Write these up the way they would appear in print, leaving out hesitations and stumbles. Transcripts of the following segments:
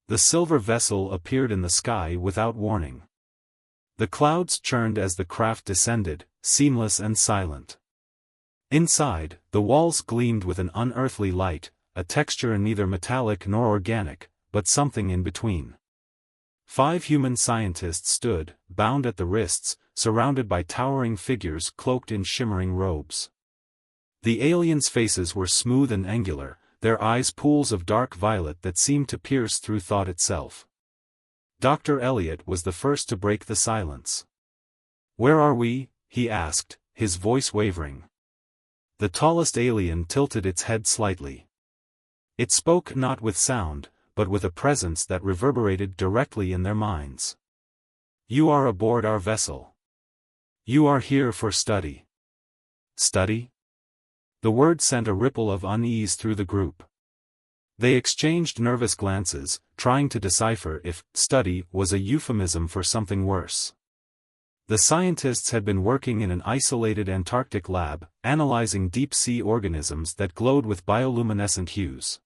The silver vessel appeared in the sky without warning. The clouds churned as the craft descended, seamless and silent. Inside, the walls gleamed with an unearthly light, a texture neither metallic nor organic, but something in between. 5 human scientists stood, bound at the wrists, surrounded by towering figures cloaked in shimmering robes. The aliens' faces were smooth and angular, their eyes pools of dark violet that seemed to pierce through thought itself. Dr. Elliot was the first to break the silence. "Where are we?" he asked, his voice wavering. The tallest alien tilted its head slightly. It spoke not with sound, but with a presence that reverberated directly in their minds. "You are aboard our vessel. You are here for study." "Study?" The word sent a ripple of unease through the group. They exchanged nervous glances, trying to decipher if study was a euphemism for something worse. The scientists had been working in an isolated Antarctic lab, analyzing deep-sea organisms that glowed with bioluminescent hues.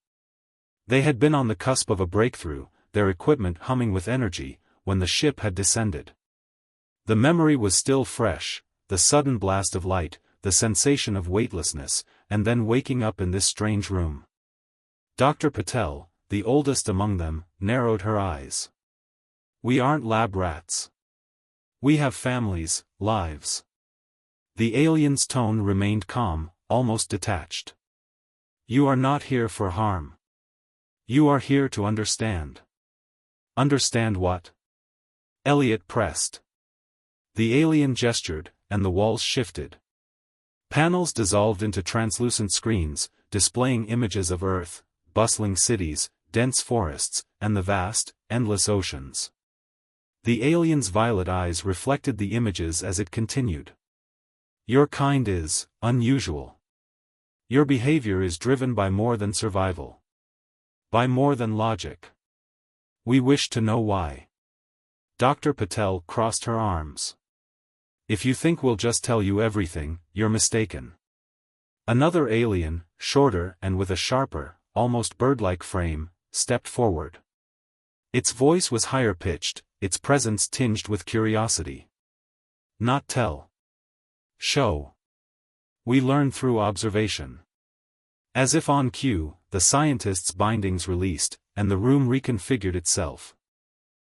They had been on the cusp of a breakthrough, their equipment humming with energy, when the ship had descended. The memory was still fresh, the sudden blast of light, the sensation of weightlessness, and then waking up in this strange room. Dr. Patel, the oldest among them, narrowed her eyes. "We aren't lab rats. We have families, lives." The alien's tone remained calm, almost detached. "You are not here for harm. You are here to understand." "Understand what?" Elliot pressed. The alien gestured, and the walls shifted. Panels dissolved into translucent screens, displaying images of Earth, bustling cities, dense forests, and the vast, endless oceans. The alien's violet eyes reflected the images as it continued. "Your kind is unusual. Your behavior is driven by more than survival. By more than logic. We wish to know why." Dr. Patel crossed her arms. "If you think we'll just tell you everything, you're mistaken." Another alien, shorter and with a sharper, almost bird-like frame, stepped forward. Its voice was higher-pitched, its presence tinged with curiosity. "Not tell. Show. We learn through observation." As if on cue, the scientists' bindings released, and the room reconfigured itself.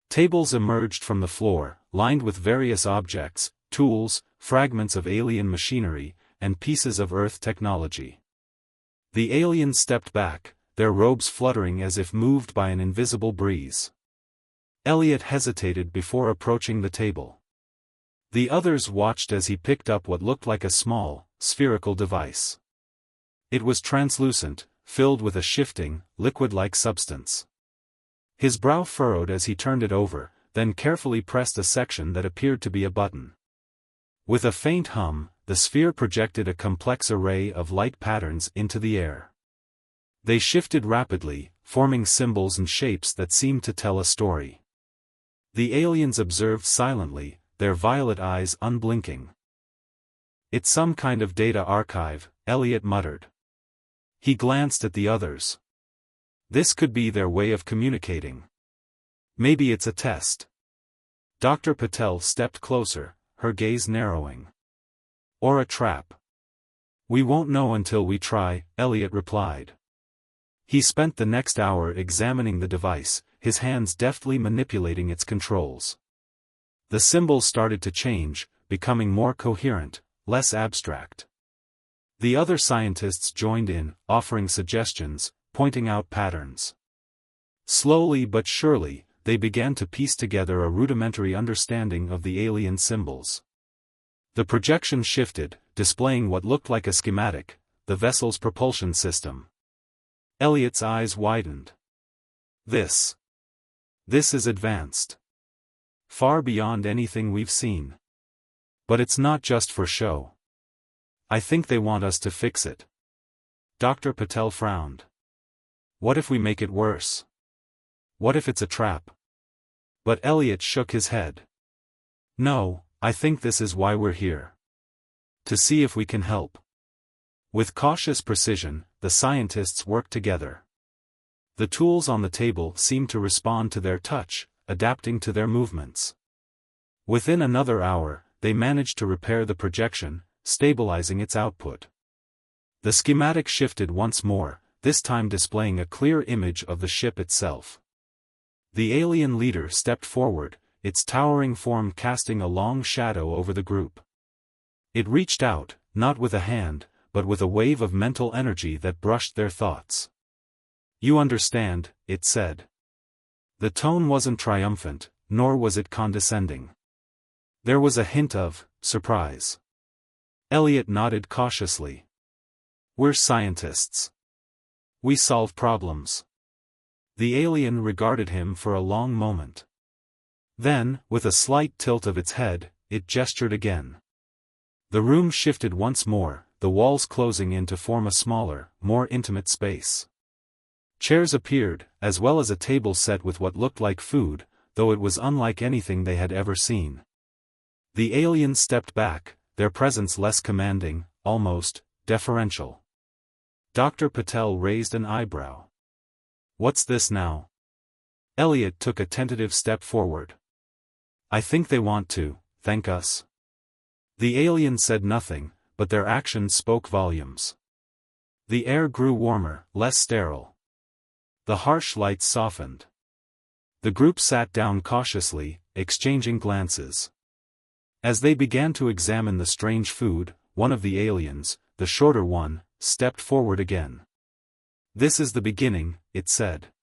Tables emerged from the floor, lined with various objects, tools, fragments of alien machinery, and pieces of Earth technology. The aliens stepped back, their robes fluttering as if moved by an invisible breeze. Elliot hesitated before approaching the table. The others watched as he picked up what looked like a small, spherical device. It was translucent, filled with a shifting, liquid-like substance. His brow furrowed as he turned it over, then carefully pressed a section that appeared to be a button. With a faint hum, the sphere projected a complex array of light patterns into the air. They shifted rapidly, forming symbols and shapes that seemed to tell a story. The aliens observed silently, their violet eyes unblinking. "It's some kind of data archive," Elliot muttered. He glanced at the others. This could be their way of communicating. Maybe it's a test. Dr. Patel stepped closer, her gaze narrowing. "Or a trap." "We won't know until we try," Elliot replied. He spent the next hour examining the device, his hands deftly manipulating its controls. The symbols started to change, becoming more coherent, less abstract. The other scientists joined in, offering suggestions, pointing out patterns. Slowly but surely, they began to piece together a rudimentary understanding of the alien symbols. The projection shifted, displaying what looked like a schematic, the vessel's propulsion system. Elliot's eyes widened. This is advanced. Far beyond anything we've seen. But it's not just for show. I think they want us to fix it." Dr. Patel frowned. "What if we make it worse? What if it's a trap?" But Elliot shook his head. "No, I think this is why we're here. To see if we can help." With cautious precision, the scientists worked together. The tools on the table seemed to respond to their touch, adapting to their movements. Within another hour, they managed to repair the projection, stabilizing its output. The schematic shifted once more, this time displaying a clear image of the ship itself. The alien leader stepped forward, its towering form casting a long shadow over the group. It reached out, not with a hand, but with a wave of mental energy that brushed their thoughts. "You understand," it said. The tone wasn't triumphant, nor was it condescending. There was a hint of surprise. Elliot nodded cautiously. "We're scientists. We solve problems." The alien regarded him for a long moment. Then, with a slight tilt of its head, it gestured again. The room shifted once more, the walls closing in to form a smaller, more intimate space. Chairs appeared, as well as a table set with what looked like food, though it was unlike anything they had ever seen. The aliens stepped back, their presence less commanding, almost deferential. Dr. Patel raised an eyebrow. "What's this now?" Elliot took a tentative step forward. "I think they want to thank us." The alien said nothing, but their actions spoke volumes. The air grew warmer, less sterile. The harsh lights softened. The group sat down cautiously, exchanging glances. As they began to examine the strange food, one of the aliens, the shorter one, stepped forward again. "This is the beginning," it said.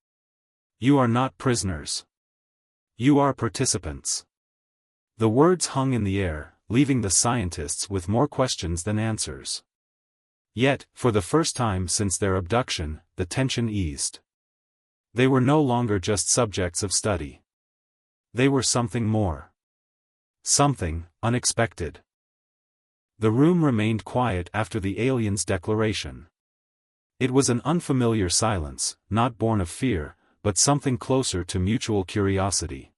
"You are not prisoners. You are participants." The words hung in the air, leaving the scientists with more questions than answers. Yet, for the first time since their abduction, the tension eased. They were no longer just subjects of study. They were something more. Something unexpected. The room remained quiet after the alien's declaration. It was an unfamiliar silence, not born of fear, but something closer to mutual curiosity.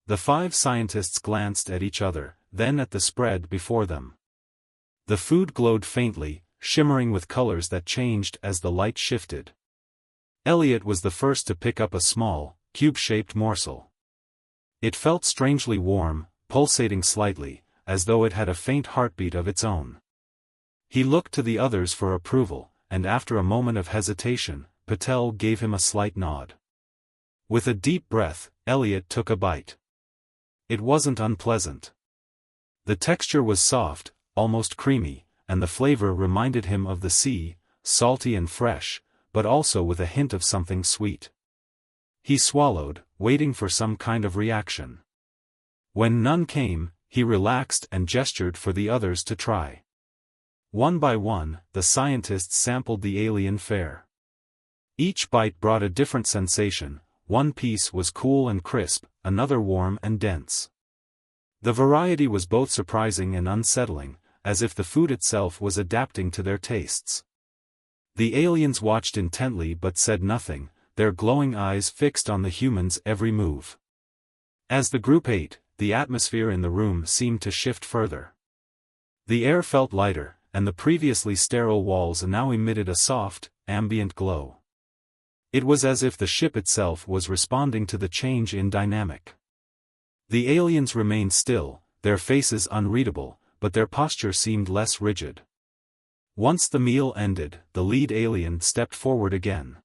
The 5 scientists glanced at each other, then at the spread before them. The food glowed faintly, shimmering with colors that changed as the light shifted. Elliot was the first to pick up a small, cube-shaped morsel. It felt strangely warm, pulsating slightly, as though it had a faint heartbeat of its own. He looked to the others for approval, and after a moment of hesitation, Patel gave him a slight nod. With a deep breath, Elliot took a bite. It wasn't unpleasant. The texture was soft, almost creamy, and the flavor reminded him of the sea, salty and fresh, but also with a hint of something sweet. He swallowed, waiting for some kind of reaction. When none came, he relaxed and gestured for the others to try. One by one, the scientists sampled the alien fare. Each bite brought a different sensation, one piece was cool and crisp, another warm and dense. The variety was both surprising and unsettling, as if the food itself was adapting to their tastes. The aliens watched intently but said nothing, their glowing eyes fixed on the humans' every move. As the group ate, the atmosphere in the room seemed to shift further. The air felt lighter, and the previously sterile walls now emitted a soft, ambient glow. It was as if the ship itself was responding to the change in dynamic. The aliens remained still, their faces unreadable, but their posture seemed less rigid. Once the meal ended, the lead alien stepped forward again.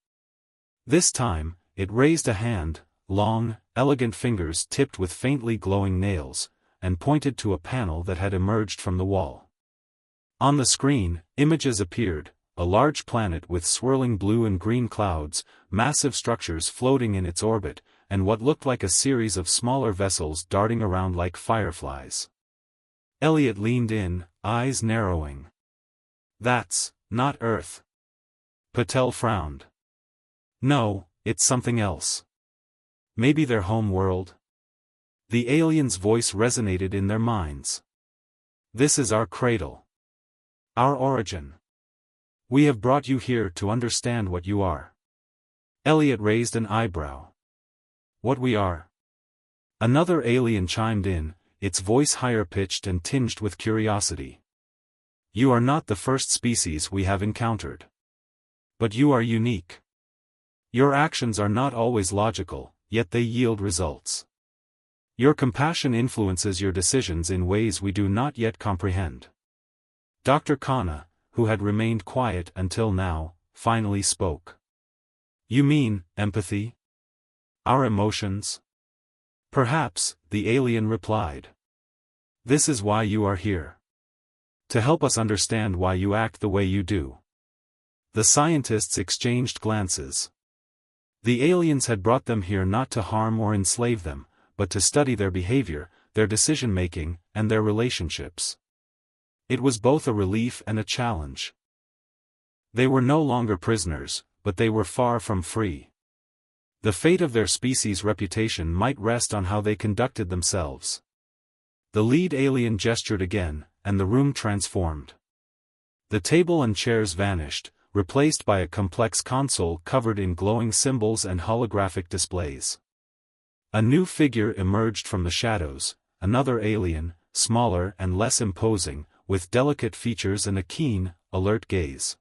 This time, it raised a hand, long, elegant fingers tipped with faintly glowing nails, and pointed to a panel that had emerged from the wall. On the screen, images appeared, a large planet with swirling blue and green clouds, massive structures floating in its orbit, and what looked like a series of smaller vessels darting around like fireflies. Elliot leaned in, eyes narrowing. "That's not Earth." Patel frowned. "No, it's something else. Maybe their home world?" The alien's voice resonated in their minds. "This is our cradle. Our origin. We have brought you here to understand what you are." Elliot raised an eyebrow. "What we are?" Another alien chimed in, its voice higher-pitched and tinged with curiosity. "You are not the first species we have encountered. But you are unique. Your actions are not always logical, yet they yield results. Your compassion influences your decisions in ways we do not yet comprehend. Dr. Kana, who had remained quiet until now, finally spoke. You mean, empathy? Our emotions? Perhaps, the alien replied. This is why you are here. To help us understand why you act the way you do. The scientists exchanged glances. The aliens had brought them here not to harm or enslave them, but to study their behavior, their decision-making, and their relationships. It was both a relief and a challenge. They were no longer prisoners, but they were far from free. The fate of their species' reputation might rest on how they conducted themselves. The lead alien gestured again, and the room transformed. The table and chairs vanished, replaced by a complex console covered in glowing symbols and holographic displays. A new figure emerged from the shadows, another alien, smaller and less imposing, with delicate features and a keen, alert gaze.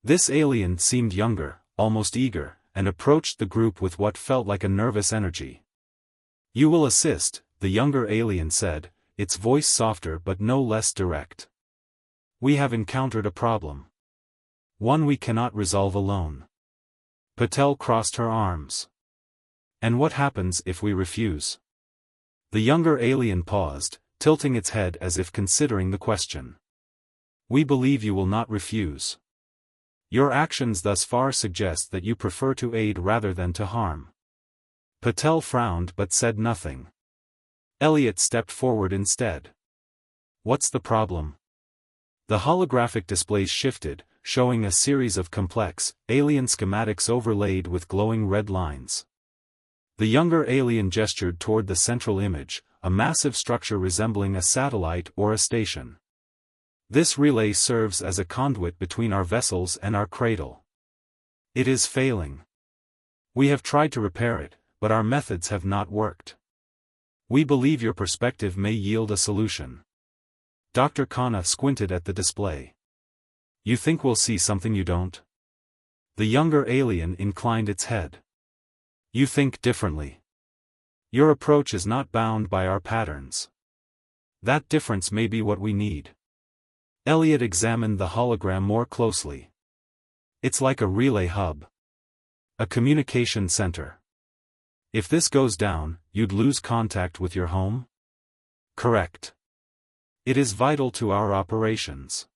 This alien seemed younger, almost eager, and approached the group with what felt like a nervous energy. You will assist, the younger alien said, its voice softer but no less direct. We have encountered a problem. One we cannot resolve alone. Patel crossed her arms. And what happens if we refuse? The younger alien paused, tilting its head as if considering the question. We believe you will not refuse. Your actions thus far suggest that you prefer to aid rather than to harm. Patel frowned but said nothing. Elliot stepped forward instead. What's the problem? The holographic displays shifted, showing a series of complex, alien schematics overlaid with glowing red lines. The younger alien gestured toward the central image, a massive structure resembling a satellite or a station. This relay serves as a conduit between our vessels and our cradle. It is failing. We have tried to repair it, but our methods have not worked. We believe your perspective may yield a solution. Dr. Kana squinted at the display. You think we'll see something you don't? The younger alien inclined its head. You think differently. Your approach is not bound by our patterns. That difference may be what we need. Elliot examined the hologram more closely. It's like a relay hub. A communication center. If this goes down, you'd lose contact with your home? Correct. It is vital to our operations.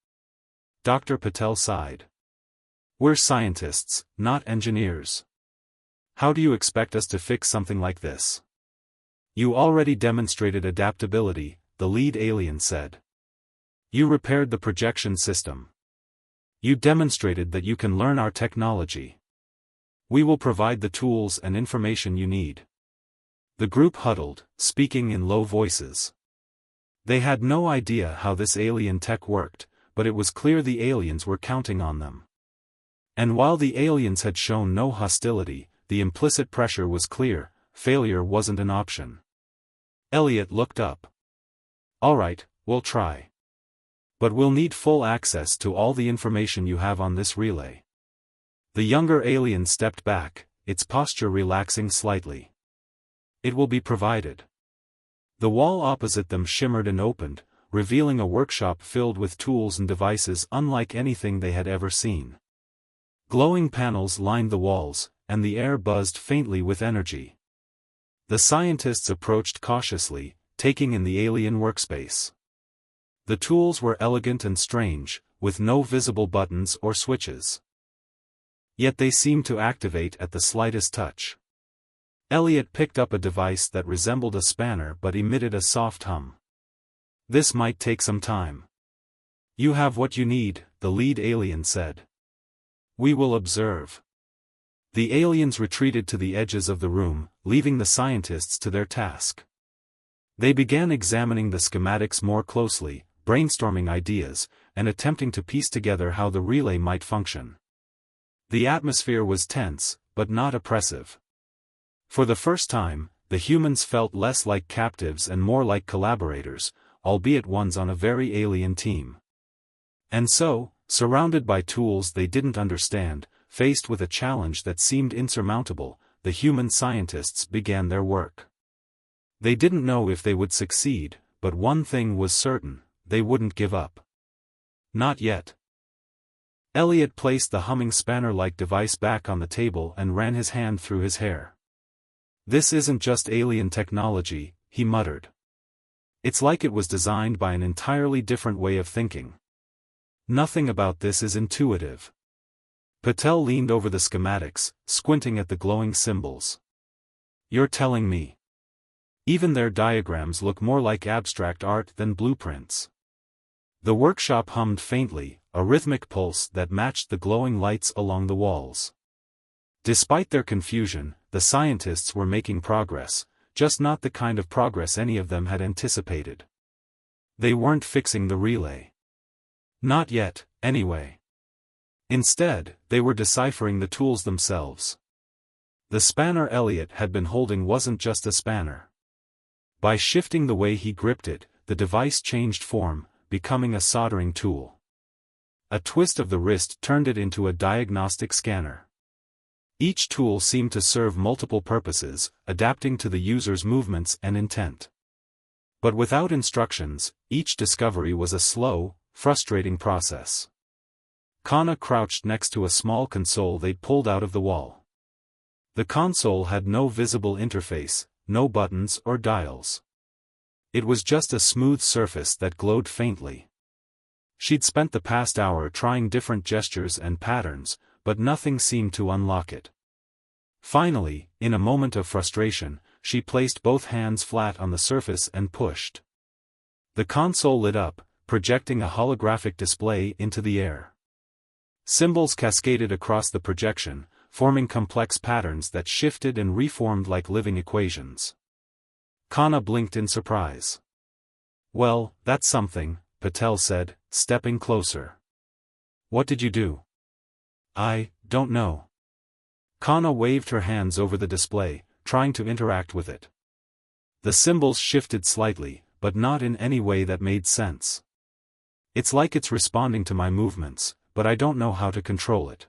Dr. Patel sighed. We're scientists, not engineers. How do you expect us to fix something like this? You already demonstrated adaptability, the lead alien said. You repaired the projection system. You demonstrated that you can learn our technology. We will provide the tools and information you need. The group huddled, speaking in low voices. They had no idea how this alien tech worked, but it was clear the aliens were counting on them. And while the aliens had shown no hostility, the implicit pressure was clear: failure wasn't an option. Elliot looked up. All right, we'll try. But we'll need full access to all the information you have on this relay. The younger alien stepped back, its posture relaxing slightly. It will be provided. The wall opposite them shimmered and opened, revealing a workshop filled with tools and devices unlike anything they had ever seen. Glowing panels lined the walls, and the air buzzed faintly with energy. The scientists approached cautiously, taking in the alien workspace. The tools were elegant and strange, with no visible buttons or switches. Yet they seemed to activate at the slightest touch. Elliot picked up a device that resembled a spanner but emitted a soft hum. This might take some time. You have what you need, the lead alien said. We will observe. The aliens retreated to the edges of the room, leaving the scientists to their task. They began examining the schematics more closely, brainstorming ideas, and attempting to piece together how the relay might function. The atmosphere was tense, but not oppressive. For the first time, the humans felt less like captives and more like collaborators, albeit ones on a very alien team. And so, surrounded by tools they didn't understand, faced with a challenge that seemed insurmountable, the human scientists began their work. They didn't know if they would succeed, but one thing was certain: they wouldn't give up. Not yet. Elliot placed the humming spanner-like device back on the table and ran his hand through his hair. "This isn't just alien technology," he muttered. "It's like it was designed by an entirely different way of thinking. Nothing about this is intuitive." Patel leaned over the schematics, squinting at the glowing symbols. "You're telling me even their diagrams look more like abstract art than blueprints?" The workshop hummed faintly, a rhythmic pulse that matched the glowing lights along the walls. Despite their confusion, the scientists were making progress, just not the kind of progress any of them had anticipated. They weren't fixing the relay. Not yet, anyway. Instead, they were deciphering the tools themselves. The spanner Elliot had been holding wasn't just a spanner. By shifting the way he gripped it, the device changed form, becoming a soldering tool. A twist of the wrist turned it into a diagnostic scanner. Each tool seemed to serve multiple purposes, adapting to the user's movements and intent. But without instructions, each discovery was a slow, frustrating process. Kana crouched next to a small console they'd pulled out of the wall. The console had no visible interface, no buttons or dials. It was just a smooth surface that glowed faintly. She'd spent the past hour trying different gestures and patterns, but nothing seemed to unlock it. Finally, in a moment of frustration, she placed both hands flat on the surface and pushed. The console lit up, projecting a holographic display into the air. Symbols cascaded across the projection, forming complex patterns that shifted and reformed like living equations. Kana blinked in surprise. "Well, that's something," Patel said, stepping closer. "What did you do?" "I don't know." Kana waved her hands over the display, trying to interact with it. The symbols shifted slightly, but not in any way that made sense. "It's like it's responding to my movements, but I don't know how to control it."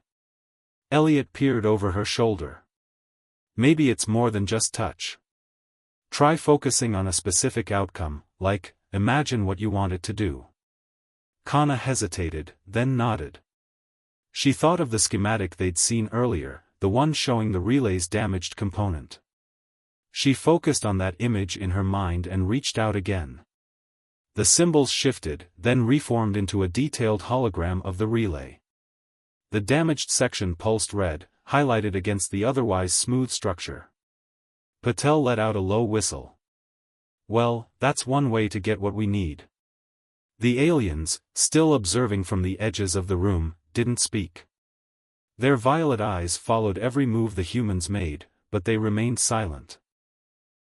Elliot peered over her shoulder. "Maybe it's more than just touch. Try focusing on a specific outcome, like, imagine what you want it to do." Kana hesitated, then nodded. She thought of the schematic they'd seen earlier, the one showing the relay's damaged component. She focused on that image in her mind and reached out again. The symbols shifted, then reformed into a detailed hologram of the relay. The damaged section pulsed red, highlighted against the otherwise smooth structure. Patel let out a low whistle. "Well, that's one way to get what we need." The aliens, still observing from the edges of the room, didn't speak. Their violet eyes followed every move the humans made, but they remained silent.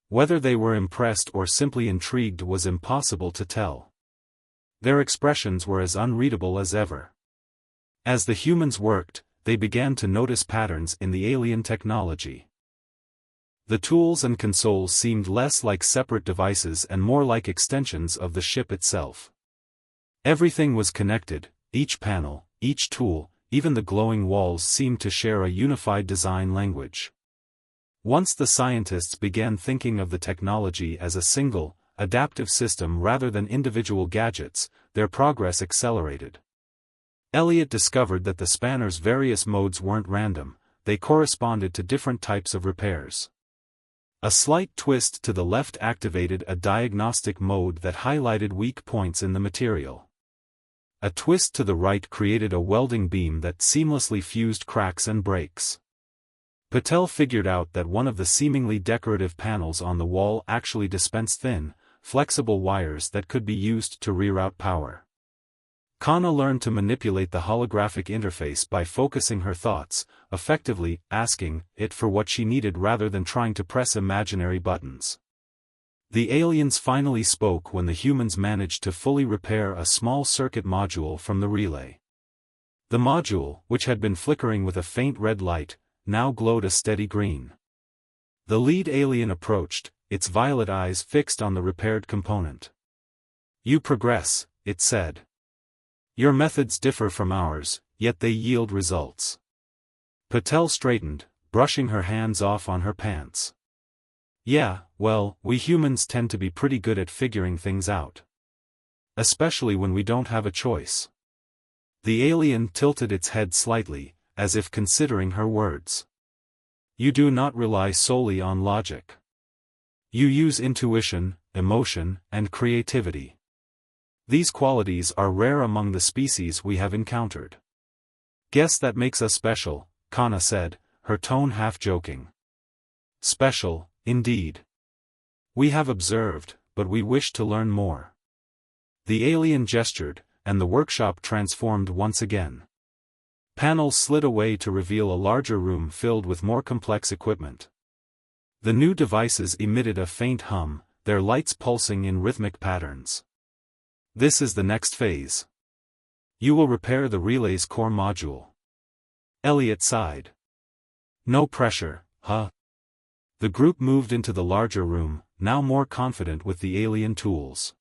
Whether they were impressed or simply intrigued was impossible to tell. Their expressions were as unreadable as ever. As the humans worked, they began to notice patterns in the alien technology. The tools and consoles seemed less like separate devices and more like extensions of the ship itself. Everything was connected: each panel, each tool, even the glowing walls seemed to share a unified design language. Once the scientists began thinking of the technology as a single, adaptive system rather than individual gadgets, their progress accelerated. Elliot discovered that the spanner's various modes weren't random, they corresponded to different types of repairs. A slight twist to the left activated a diagnostic mode that highlighted weak points in the material. A twist to the right created a welding beam that seamlessly fused cracks and breaks. Patel figured out that one of the seemingly decorative panels on the wall actually dispensed thin, flexible wires that could be used to reroute power. Kana learned to manipulate the holographic interface by focusing her thoughts, effectively asking it for what she needed rather than trying to press imaginary buttons. The aliens finally spoke when the humans managed to fully repair a small circuit module from the relay. The module, which had been flickering with a faint red light, now glowed a steady green. The lead alien approached, its violet eyes fixed on the repaired component. "You progress," it said. "Your methods differ from ours, yet they yield results. Patel straightened, brushing her hands off on her pants. Yeah, well, we humans tend to be pretty good at figuring things out. Especially when we don't have a choice. The alien tilted its head slightly, as if considering her words. You do not rely solely on logic. You use intuition, emotion, and creativity. These qualities are rare among the species we have encountered. Guess that makes us special, Kana said, her tone half joking. Special, indeed. We have observed, but we wish to learn more. The alien gestured, and the workshop transformed once again. Panels slid away to reveal a larger room filled with more complex equipment. The new devices emitted a faint hum, their lights pulsing in rhythmic patterns. This is the next phase. You will repair the relay's core module. Elliot sighed. No pressure, huh? The group moved into the larger room, now more confident with the alien tools.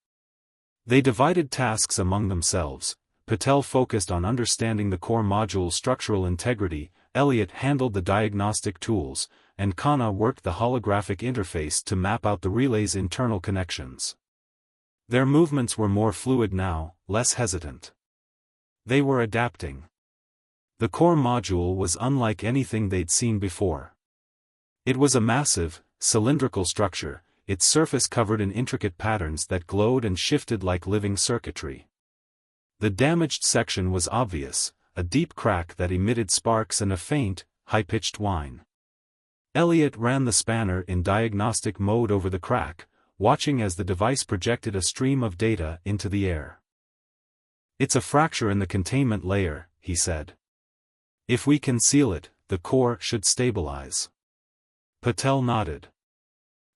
They divided tasks among themselves. Patel focused on understanding the core module's structural integrity, Elliot handled the diagnostic tools, and Kana worked the holographic interface to map out the relay's internal connections. Their movements were more fluid now, less hesitant. They were adapting. The core module was unlike anything they'd seen before. It was a massive, cylindrical structure, its surface covered in intricate patterns that glowed and shifted like living circuitry. The damaged section was obvious, a deep crack that emitted sparks and a faint, high-pitched whine. Elliot ran the spanner in diagnostic mode over the crack, watching as the device projected a stream of data into the air. It's a fracture in the containment layer, he said. If we can seal it, the core should stabilize. Patel nodded.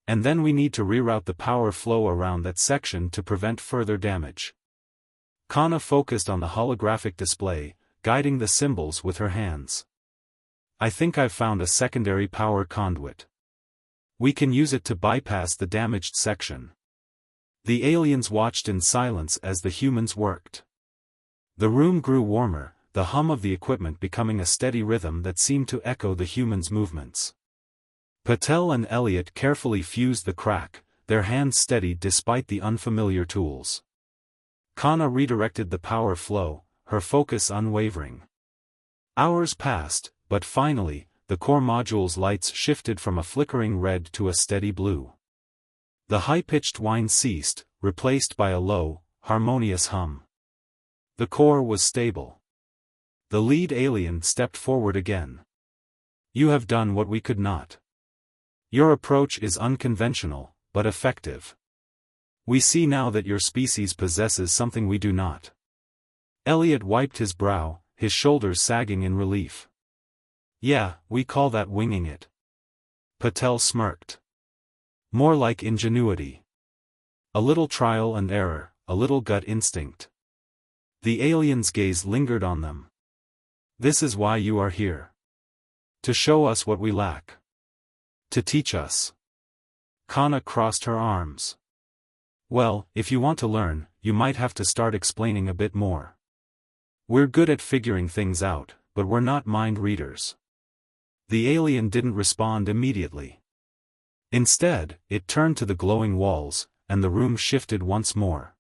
And then we need to reroute the power flow around that section to prevent further damage. Kana focused on the holographic display, guiding the symbols with her hands. I think I've found a secondary power conduit. We can use it to bypass the damaged section. The aliens watched in silence as the humans worked. The room grew warmer, the hum of the equipment becoming a steady rhythm that seemed to echo the humans' movements. Patel and Elliot carefully fused the crack, their hands steady despite the unfamiliar tools. Kana redirected the power flow, her focus unwavering. Hours passed, but finally, the core module's lights shifted from a flickering red to a steady blue. The high-pitched whine ceased, replaced by a low, harmonious hum. The core was stable. The lead alien stepped forward again. You have done what we could not. Your approach is unconventional, but effective. We see now that your species possesses something we do not. Elliot wiped his brow, his shoulders sagging in relief. Yeah, we call that winging it. Patel smirked. More like ingenuity. A little trial and error, a little gut instinct. The alien's gaze lingered on them. This is why you are here. To show us what we lack. To teach us. Kana crossed her arms. Well, if you want to learn, you might have to start explaining a bit more. We're good at figuring things out, but we're not mind readers. The alien didn't respond immediately. Instead, it turned to the glowing walls, and the room shifted once more.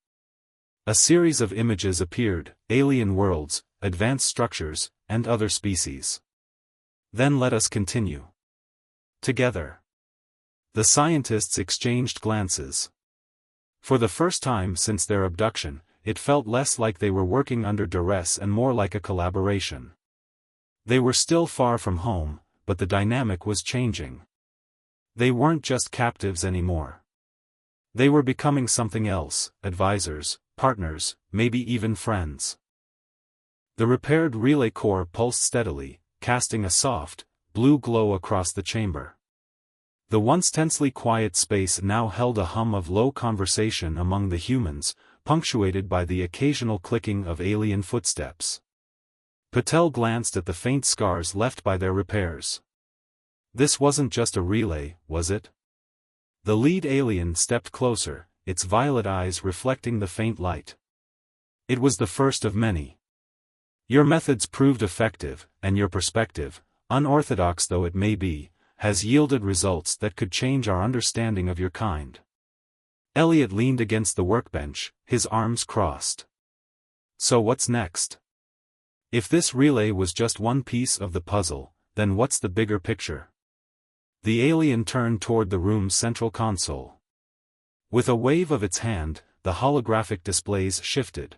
A series of images appeared, alien worlds, advanced structures, and other species. Then let us continue. Together. The scientists exchanged glances. For the first time since their abduction, it felt less like they were working under duress and more like a collaboration. They were still far from home, but the dynamic was changing. They weren't just captives anymore. They were becoming something else, advisors, partners, maybe even friends. The repaired relay core pulsed steadily, casting a soft, blue glow across the chamber. The once tensely quiet space now held a hum of low conversation among the humans, punctuated by the occasional clicking of alien footsteps. Patel glanced at the faint scars left by their repairs. This wasn't just a relay, was it? The lead alien stepped closer, its violet eyes reflecting the faint light. It was the first of many. Your methods proved effective, and your perspective, unorthodox though it may be, has yielded results that could change our understanding of your kind. Elliot leaned against the workbench, his arms crossed. So what's next? If this relay was just one piece of the puzzle, then what's the bigger picture? The alien turned toward the room's central console. With a wave of its hand, the holographic displays shifted.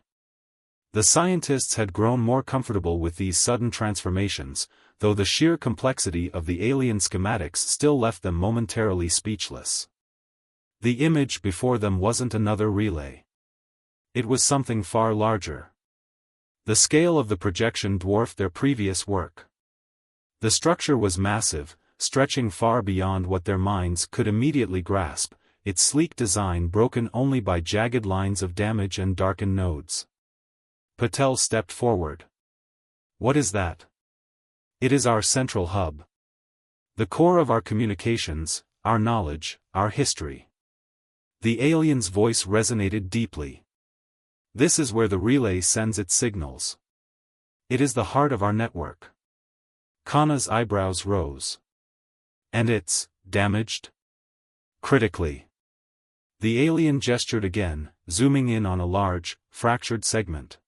The scientists had grown more comfortable with these sudden transformations, though the sheer complexity of the alien schematics still left them momentarily speechless. The image before them wasn't another relay. It was something far larger. The scale of the projection dwarfed their previous work. The structure was massive, stretching far beyond what their minds could immediately grasp, its sleek design broken only by jagged lines of damage and darkened nodes. Patel stepped forward. What is that? It is our central hub. The core of our communications, our knowledge, our history. The alien's voice resonated deeply. This is where the relay sends its signals. It is the heart of our network. Kana's eyebrows rose. And it's damaged? Critically. The alien gestured again, zooming in on a large, fractured segment.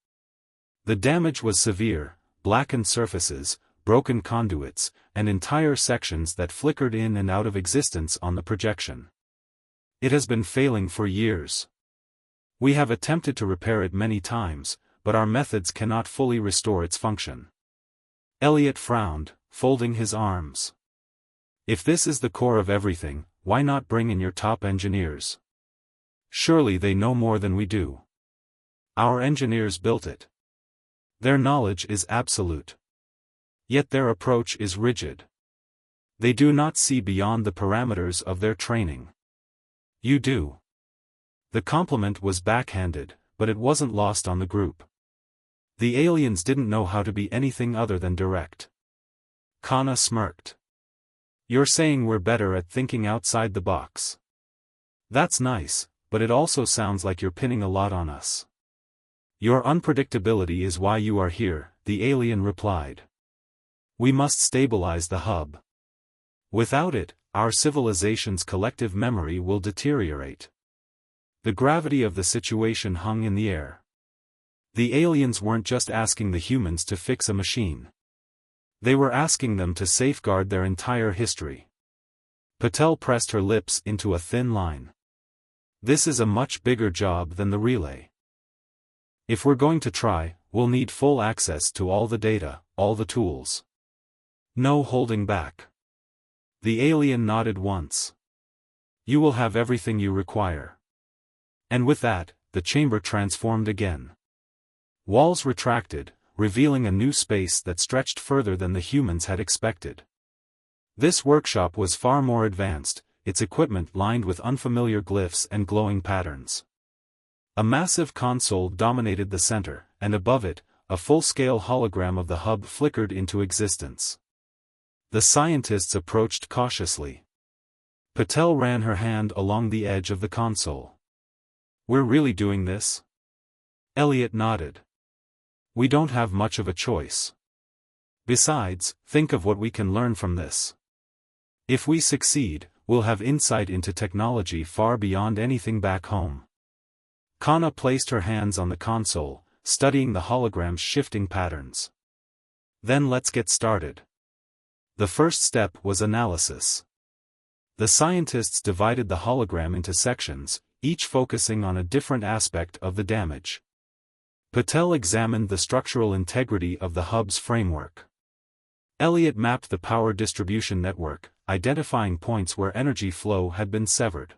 The damage was severe: blackened surfaces, broken conduits, and entire sections that flickered in and out of existence on the projection. It has been failing for years. We have attempted to repair it many times, but our methods cannot fully restore its function. Elliot frowned, folding his arms. If this is the core of everything, why not bring in your top engineers? Surely they know more than we do. Our engineers built it. Their knowledge is absolute. Yet their approach is rigid. They do not see beyond the parameters of their training. You do. The compliment was backhanded, but it wasn't lost on the group. The aliens didn't know how to be anything other than direct. Kana smirked. You're saying we're better at thinking outside the box. That's nice, but it also sounds like you're pinning a lot on us. Your unpredictability is why you are here, the alien replied. We must stabilize the hub. Without it, our civilization's collective memory will deteriorate. The gravity of the situation hung in the air. The aliens weren't just asking the humans to fix a machine. They were asking them to safeguard their entire history. Patel pressed her lips into a thin line. This is a much bigger job than the relay. If we're going to try, we'll need full access to all the data, all the tools. No holding back. The alien nodded once. You will have everything you require. And with that, the chamber transformed again. Walls retracted, revealing a new space that stretched further than the humans had expected. This workshop was far more advanced, its equipment lined with unfamiliar glyphs and glowing patterns. A massive console dominated the center, and above it, a full-scale hologram of the hub flickered into existence. The scientists approached cautiously. Patel ran her hand along the edge of the console. We're really doing this? Elliot nodded. We don't have much of a choice. Besides, think of what we can learn from this. If we succeed, we'll have insight into technology far beyond anything back home. Kana placed her hands on the console, studying the hologram's shifting patterns. Then let's get started. The first step was analysis. The scientists divided the hologram into sections, each focusing on a different aspect of the damage. Patel examined the structural integrity of the hub's framework. Elliot mapped the power distribution network, identifying points where energy flow had been severed.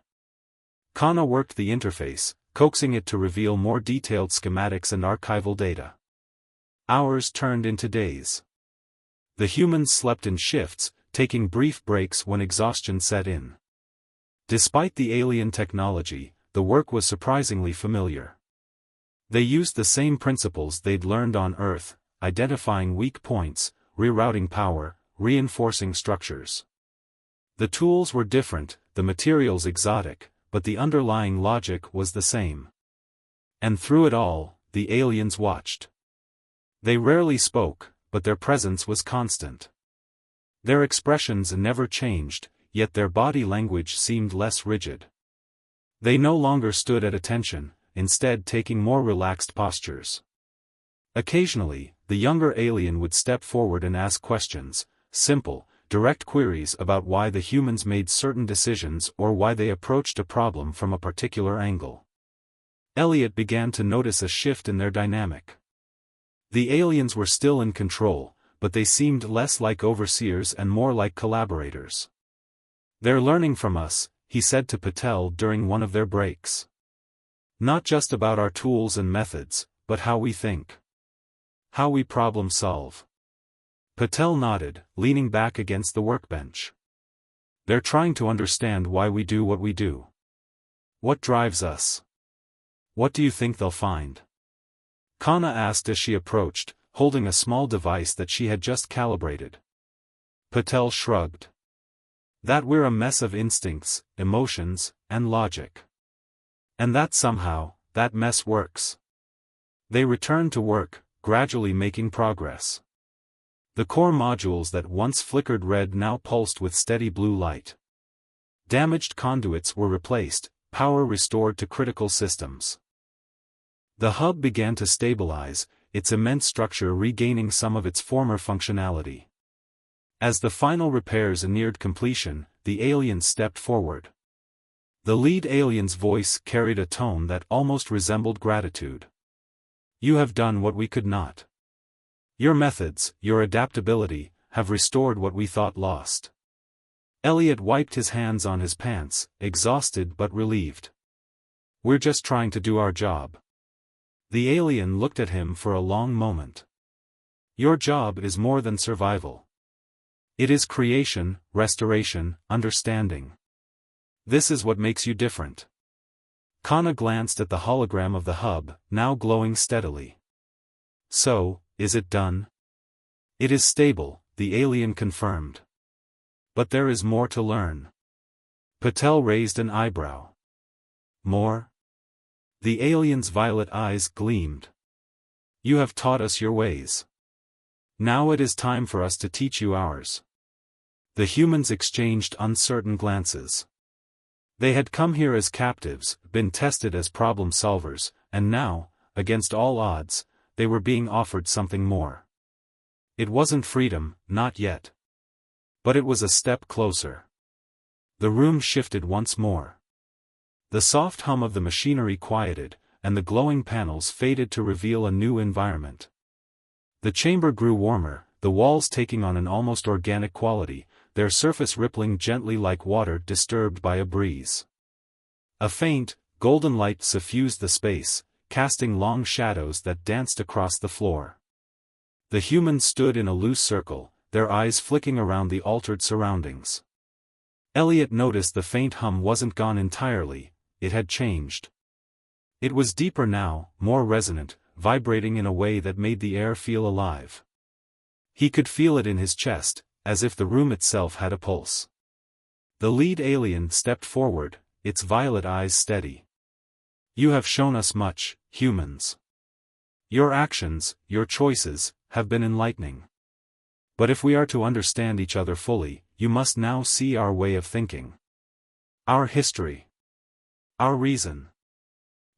Kana worked the interface, coaxing it to reveal more detailed schematics and archival data. Hours turned into days. The humans slept in shifts, taking brief breaks when exhaustion set in. Despite the alien technology, the work was surprisingly familiar. They used the same principles they'd learned on Earth, identifying weak points, rerouting power, reinforcing structures. The tools were different, the materials exotic, but the underlying logic was the same. And through it all, the aliens watched. They rarely spoke, but their presence was constant. Their expressions never changed, yet their body language seemed less rigid. They no longer stood at attention, instead taking more relaxed postures. Occasionally, the younger alien would step forward and ask questions, simple, direct queries about why the humans made certain decisions or why they approached a problem from a particular angle. Elliot began to notice a shift in their dynamic. The aliens were still in control, but they seemed less like overseers and more like collaborators. "They're learning from us," he said to Patel during one of their breaks. "Not just about our tools and methods, but how we think. How we problem solve." Patel nodded, leaning back against the workbench. "They're trying to understand why we do what we do. What drives us? What do you think they'll find?" Kana asked as she approached, holding a small device that she had just calibrated. Patel shrugged. "That we're a mess of instincts, emotions, and logic. And that somehow, that mess works." They returned to work, gradually making progress. The core modules that once flickered red now pulsed with steady blue light. Damaged conduits were replaced, power restored to critical systems. The hub began to stabilize, its immense structure regaining some of its former functionality. As the final repairs neared completion, the aliens stepped forward. The lead alien's voice carried a tone that almost resembled gratitude. "You have done what we could not. Your methods, your adaptability, have restored what we thought lost." Elliot wiped his hands on his pants, exhausted but relieved. "We're just trying to do our job." The alien looked at him for a long moment. "Your job is more than survival. It is creation, restoration, understanding. This is what makes you different." Kana glanced at the hologram of the hub, now glowing steadily. "So, is it done?" "It is stable," the alien confirmed. "But there is more to learn." Patel raised an eyebrow. "More?" The alien's violet eyes gleamed. "You have taught us your ways. Now it is time for us to teach you ours." The humans exchanged uncertain glances. They had come here as captives, been tested as problem solvers, and now, against all odds, they were being offered something more. It wasn't freedom, not yet. But it was a step closer. The room shifted once more. The soft hum of the machinery quieted, and the glowing panels faded to reveal a new environment. The chamber grew warmer, the walls taking on an almost organic quality, their surface rippling gently like water disturbed by a breeze. A faint, golden light suffused the space, casting long shadows that danced across the floor. The humans stood in a loose circle, their eyes flicking around the altered surroundings. Elliot noticed the faint hum wasn't gone entirely, it had changed. It was deeper now, more resonant, vibrating in a way that made the air feel alive. He could feel it in his chest, as if the room itself had a pulse. The lead alien stepped forward, its violet eyes steady. "You have shown us much, humans. Your actions, your choices, have been enlightening. But if we are to understand each other fully, you must now see our way of thinking. Our history. Our reason."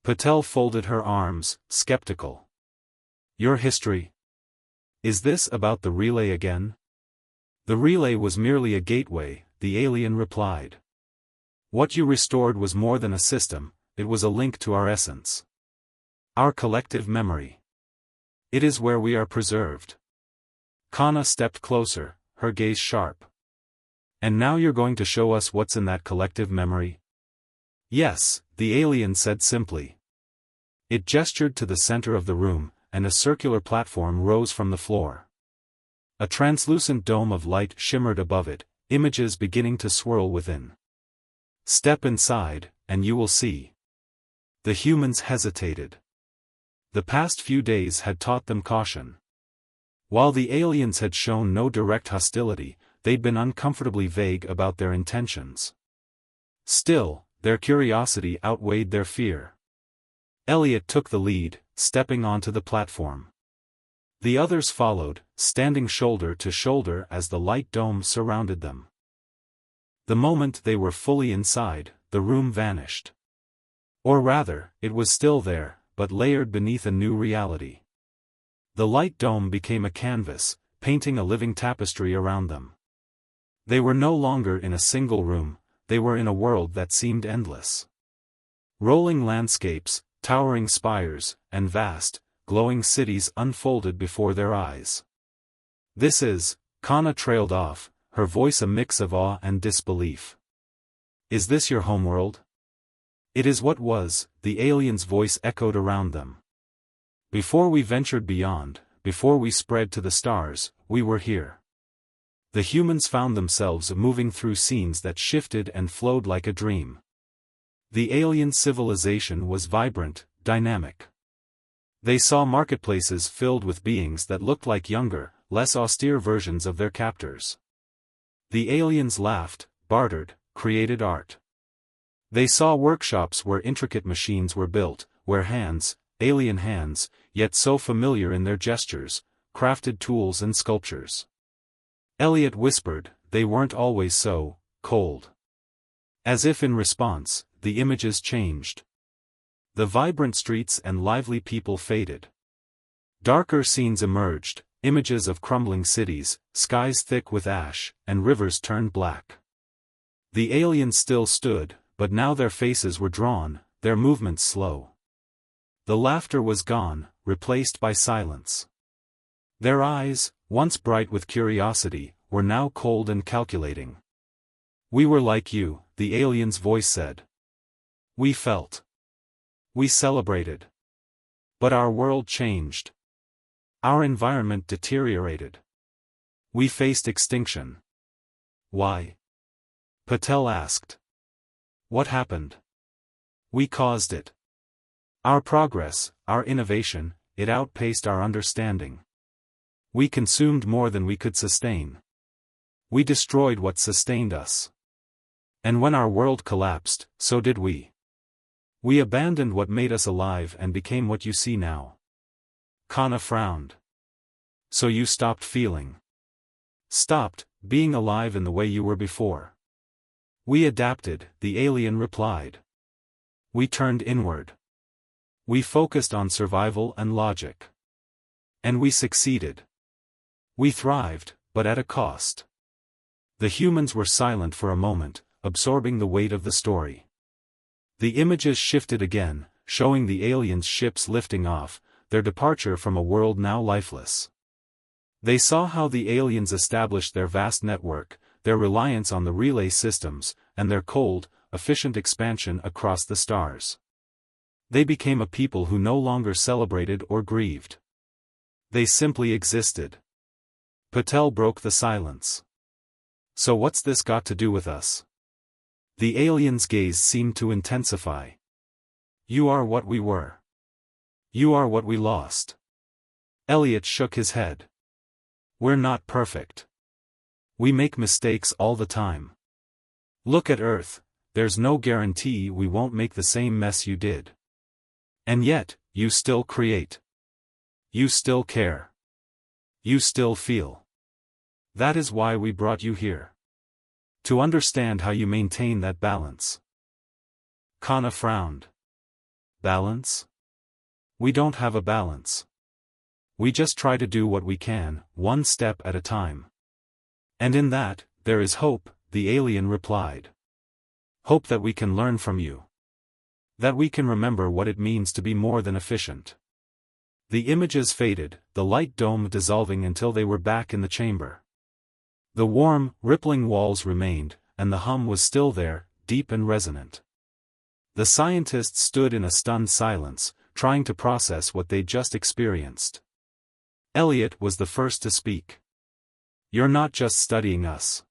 Patel folded her arms, skeptical. "Your history? Is this about the relay again?" "The relay was merely a gateway," the alien replied. "What you restored was more than a system, it was a link to our essence. Our collective memory. It is where we are preserved." Kana stepped closer, her gaze sharp. "And now you're going to show us what's in that collective memory?" "Yes," the alien said simply. It gestured to the center of the room, and a circular platform rose from the floor. A translucent dome of light shimmered above it, images beginning to swirl within. "Step inside, and you will see." The humans hesitated. The past few days had taught them caution. While the aliens had shown no direct hostility, they'd been uncomfortably vague about their intentions. Still, their curiosity outweighed their fear. Elliot took the lead, stepping onto the platform. The others followed, standing shoulder to shoulder as the light dome surrounded them. The moment they were fully inside, the room vanished. Or rather, it was still there, but layered beneath a new reality. The light dome became a canvas, painting a living tapestry around them. They were no longer in a single room, they were in a world that seemed endless. Rolling landscapes, towering spires, and vast, glowing cities unfolded before their eyes. "This is," Kana trailed off, her voice a mix of awe and disbelief. "Is this your homeworld?" "It is what was," the alien's voice echoed around them. "Before we ventured beyond, before we spread to the stars, we were here." The humans found themselves moving through scenes that shifted and flowed like a dream. The alien civilization was vibrant, dynamic. They saw marketplaces filled with beings that looked like younger, less austere versions of their captors. The aliens laughed, bartered, created art. They saw workshops where intricate machines were built, where hands, alien hands, yet so familiar in their gestures, crafted tools and sculptures. Elliot whispered, "They weren't always so cold." As if in response, the images changed. The vibrant streets and lively people faded. Darker scenes emerged, images of crumbling cities, skies thick with ash, and rivers turned black. The aliens still stood, but now their faces were drawn, their movements slow. The laughter was gone, replaced by silence. Their eyes, once bright with curiosity, were now cold and calculating. "We were like you," the alien's voice said. "We felt. We celebrated. But our world changed. Our environment deteriorated. We faced extinction." "Why?" Patel asked. "What happened?" "We caused it. Our progress, our innovation, it outpaced our understanding. We consumed more than we could sustain. We destroyed what sustained us. And when our world collapsed, so did we. We abandoned what made us alive and became what you see now." Kana frowned. "So you stopped feeling. Stopped being alive in the way you were before." "We adapted," the alien replied. "We turned inward. We focused on survival and logic. And we succeeded. We thrived, but at a cost." The humans were silent for a moment, absorbing the weight of the story. The images shifted again, showing the aliens' ships lifting off, their departure from a world now lifeless. They saw how the aliens established their vast network, their reliance on the relay systems, and their cold, efficient expansion across the stars. They became a people who no longer celebrated or grieved. They simply existed. Patel broke the silence. "So what's this got to do with us?" The alien's gaze seemed to intensify. "You are what we were. You are what we lost." Elliot shook his head. "We're not perfect. We make mistakes all the time. Look at Earth, there's no guarantee we won't make the same mess you did. And yet, you still create. You still care. You still feel. That is why we brought you here. To understand how you maintain that balance." Kana frowned. "Balance? We don't have a balance. We just try to do what we can, one step at a time. And in that, there is hope," the alien replied. "Hope that we can learn from you. That we can remember what it means to be more than efficient." The images faded, the light dome dissolving until they were back in the chamber. The warm, rippling walls remained, and the hum was still there, deep and resonant. The scientists stood in a stunned silence, trying to process what they'd just experienced. Elliot was the first to speak. "You're not just studying us.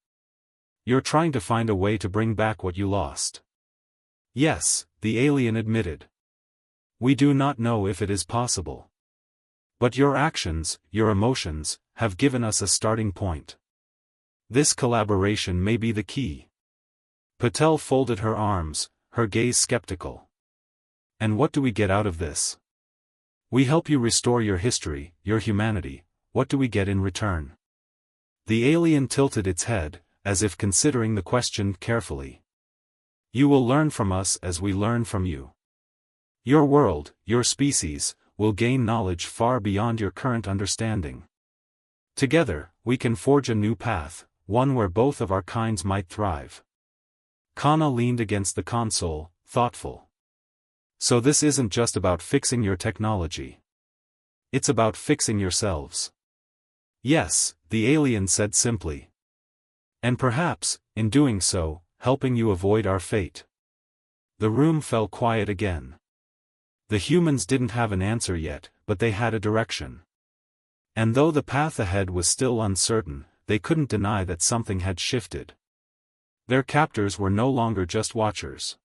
You're trying to find a way to bring back what you lost." "Yes," the alien admitted. "We do not know if it is possible. But your actions, your emotions, have given us a starting point. This collaboration may be the key." Patel folded her arms, her gaze skeptical. "And what do we get out of this?" We help you restore your history, your humanity. What do we get in return? The alien tilted its head, as if considering the question carefully. You will learn from us as we learn from you. Your world, your species, will gain knowledge far beyond your current understanding. Together, we can forge a new path, one where both of our kinds might thrive. Kana leaned against the console, thoughtful. So this isn't just about fixing your technology. It's about fixing yourselves. Yes, the alien said simply. And perhaps, in doing so, helping you avoid our fate. The room fell quiet again. The humans didn't have an answer yet, but they had a direction. And though the path ahead was still uncertain, they couldn't deny that something had shifted. Their captors were no longer just watchers.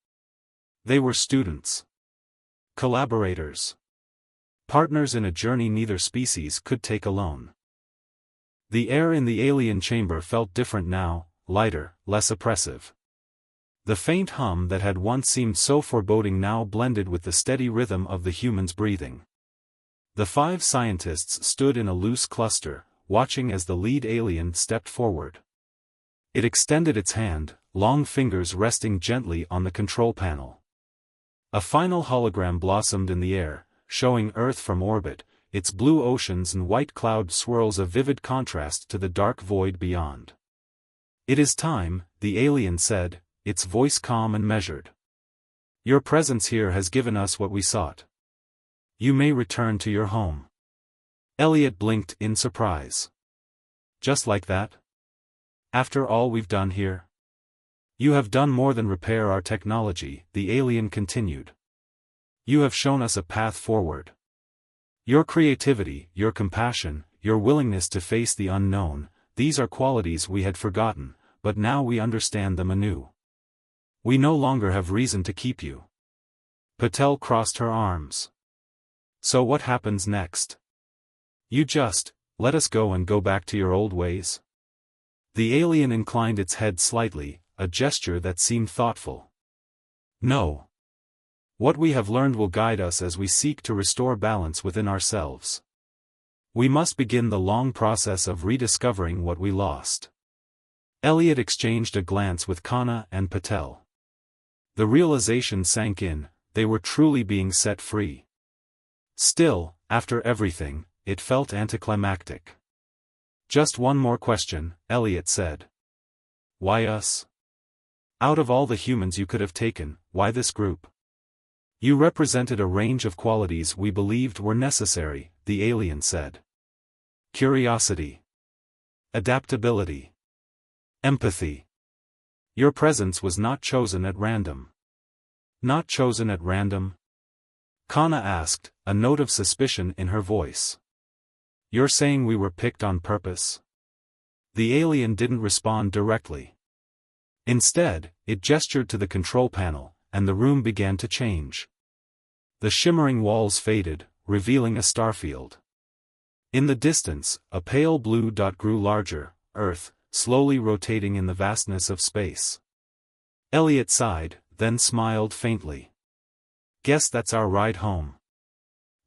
They were students. Collaborators. Partners in a journey neither species could take alone. The air in the alien chamber felt different now, lighter, less oppressive. The faint hum that had once seemed so foreboding now blended with the steady rhythm of the humans' breathing. The 5 scientists stood in a loose cluster, watching as the lead alien stepped forward. It extended its hand, long fingers resting gently on the control panel. A final hologram blossomed in the air, showing Earth from orbit, its blue oceans and white cloud swirls a vivid contrast to the dark void beyond. It is time, the alien said, its voice calm and measured. Your presence here has given us what we sought. You may return to your home. Elliot blinked in surprise. Just like that? After all we've done here? You have done more than repair our technology, the alien continued. You have shown us a path forward. Your creativity, your compassion, your willingness to face the unknown, these are qualities we had forgotten, but now we understand them anew. We no longer have reason to keep you. Patel crossed her arms. So what happens next? You just, let us go and go back to your old ways? The alien inclined its head slightly, a gesture that seemed thoughtful. No. What we have learned will guide us as we seek to restore balance within ourselves. We must begin the long process of rediscovering what we lost. Elliot exchanged a glance with Kana and Patel. The realization sank in, they were truly being set free. Still, after everything, it felt anticlimactic. Just one more question, Elliot said. Why us? Out of all the humans you could have taken, why this group? You represented a range of qualities we believed were necessary, the alien said. Curiosity. Adaptability. Empathy. Your presence was not chosen at random. Not chosen at random? Kana asked, a note of suspicion in her voice. You're saying we were picked on purpose? The alien didn't respond directly. Instead, it gestured to the control panel, and the room began to change. The shimmering walls faded, revealing a starfield. In the distance, a pale blue dot grew larger, Earth, slowly rotating in the vastness of space. Elliot sighed, then smiled faintly. Guess that's our ride home.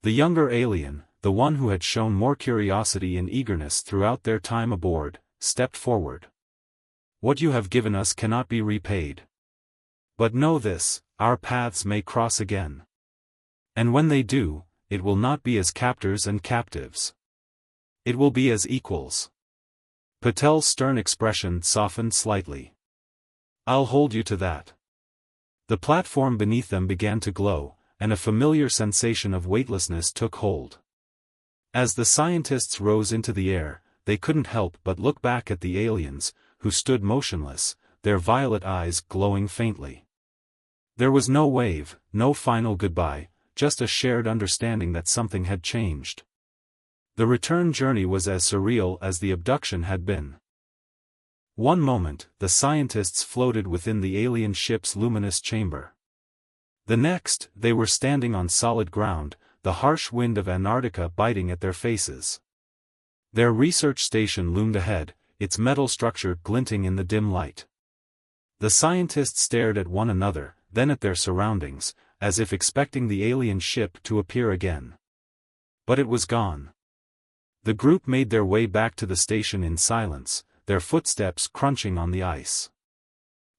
The younger alien, the one who had shown more curiosity and eagerness throughout their time aboard, stepped forward. What you have given us cannot be repaid. But know this, our paths may cross again. And when they do, it will not be as captors and captives. It will be as equals. Patel's stern expression softened slightly. I'll hold you to that. The platform beneath them began to glow, and a familiar sensation of weightlessness took hold. As the scientists rose into the air, they couldn't help but look back at the aliens, who stood motionless, their violet eyes glowing faintly. There was no wave, no final goodbye, just a shared understanding that something had changed. The return journey was as surreal as the abduction had been. One moment, the scientists floated within the alien ship's luminous chamber. The next, they were standing on solid ground, the harsh wind of Antarctica biting at their faces. Their research station loomed ahead, its metal structure glinting in the dim light. The scientists stared at one another, then at their surroundings, as if expecting the alien ship to appear again. But it was gone. The group made their way back to the station in silence, their footsteps crunching on the ice.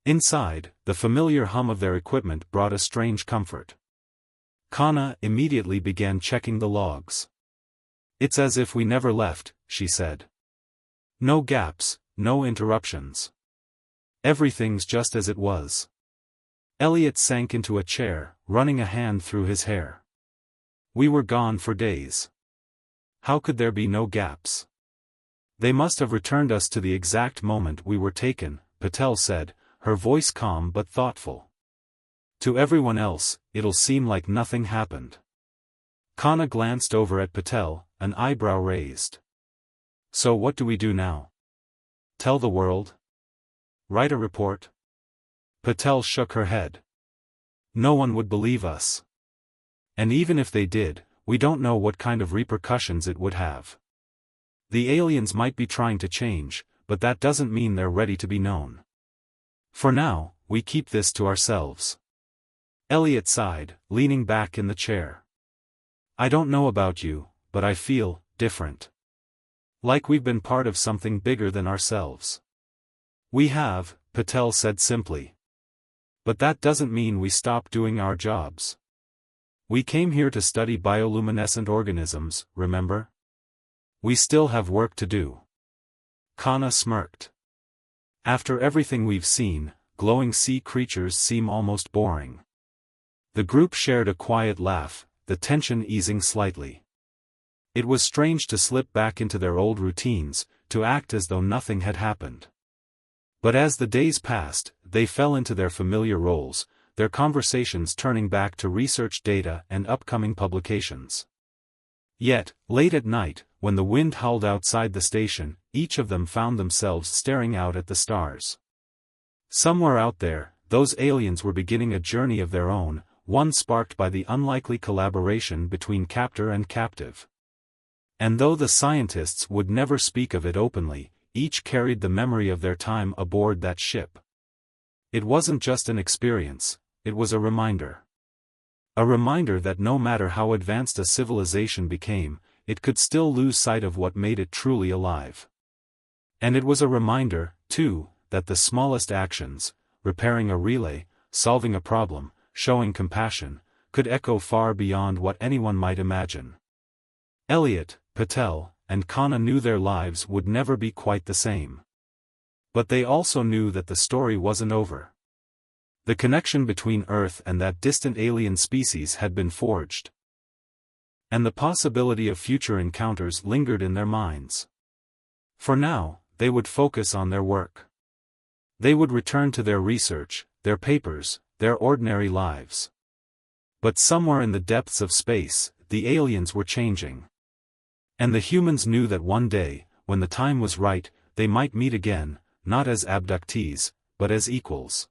Inside, the familiar hum of their equipment brought a strange comfort. Kana immediately began checking the logs. "It's as if we never left," she said. "No gaps, no interruptions. Everything's just as it was." Elliot sank into a chair, running a hand through his hair. "We were gone for days. How could there be no gaps? They must have returned us to the exact moment we were taken," Patel said, her voice calm but thoughtful. "To everyone else, it'll seem like nothing happened." Kana glanced over at Patel, an eyebrow raised. "So what do we do now? Tell the world? Write a report?" Patel shook her head. "No one would believe us. And even if they did, we don't know what kind of repercussions it would have. The aliens might be trying to change, but that doesn't mean they're ready to be known. For now, we keep this to ourselves." Elliot sighed, leaning back in the chair. "I don't know about you, but I feel different. Like we've been part of something bigger than ourselves." "We have," Patel said simply. "But that doesn't mean we stop doing our jobs. We came here to study bioluminescent organisms, remember? We still have work to do." Kana smirked. "After everything we've seen, glowing sea creatures seem almost boring." The group shared a quiet laugh, the tension easing slightly. It was strange to slip back into their old routines, to act as though nothing had happened. But as the days passed, they fell into their familiar roles, their conversations turning back to research data and upcoming publications. Yet, late at night, when the wind howled outside the station, each of them found themselves staring out at the stars. Somewhere out there, those aliens were beginning a journey of their own, one sparked by the unlikely collaboration between captor and captive. And though the scientists would never speak of it openly, each carried the memory of their time aboard that ship. It wasn't just an experience, it was a reminder. A reminder that no matter how advanced a civilization became, it could still lose sight of what made it truly alive. And it was a reminder, too, that the smallest actions, repairing a relay, solving a problem, showing compassion, could echo far beyond what anyone might imagine. Elliot, Patel, and Kana knew their lives would never be quite the same. But they also knew that the story wasn't over. The connection between Earth and that distant alien species had been forged. And the possibility of future encounters lingered in their minds. For now, they would focus on their work. They would return to their research, their papers, their ordinary lives. But somewhere in the depths of space, the aliens were changing. And the humans knew that one day, when the time was right, they might meet again, not as abductees, but as equals.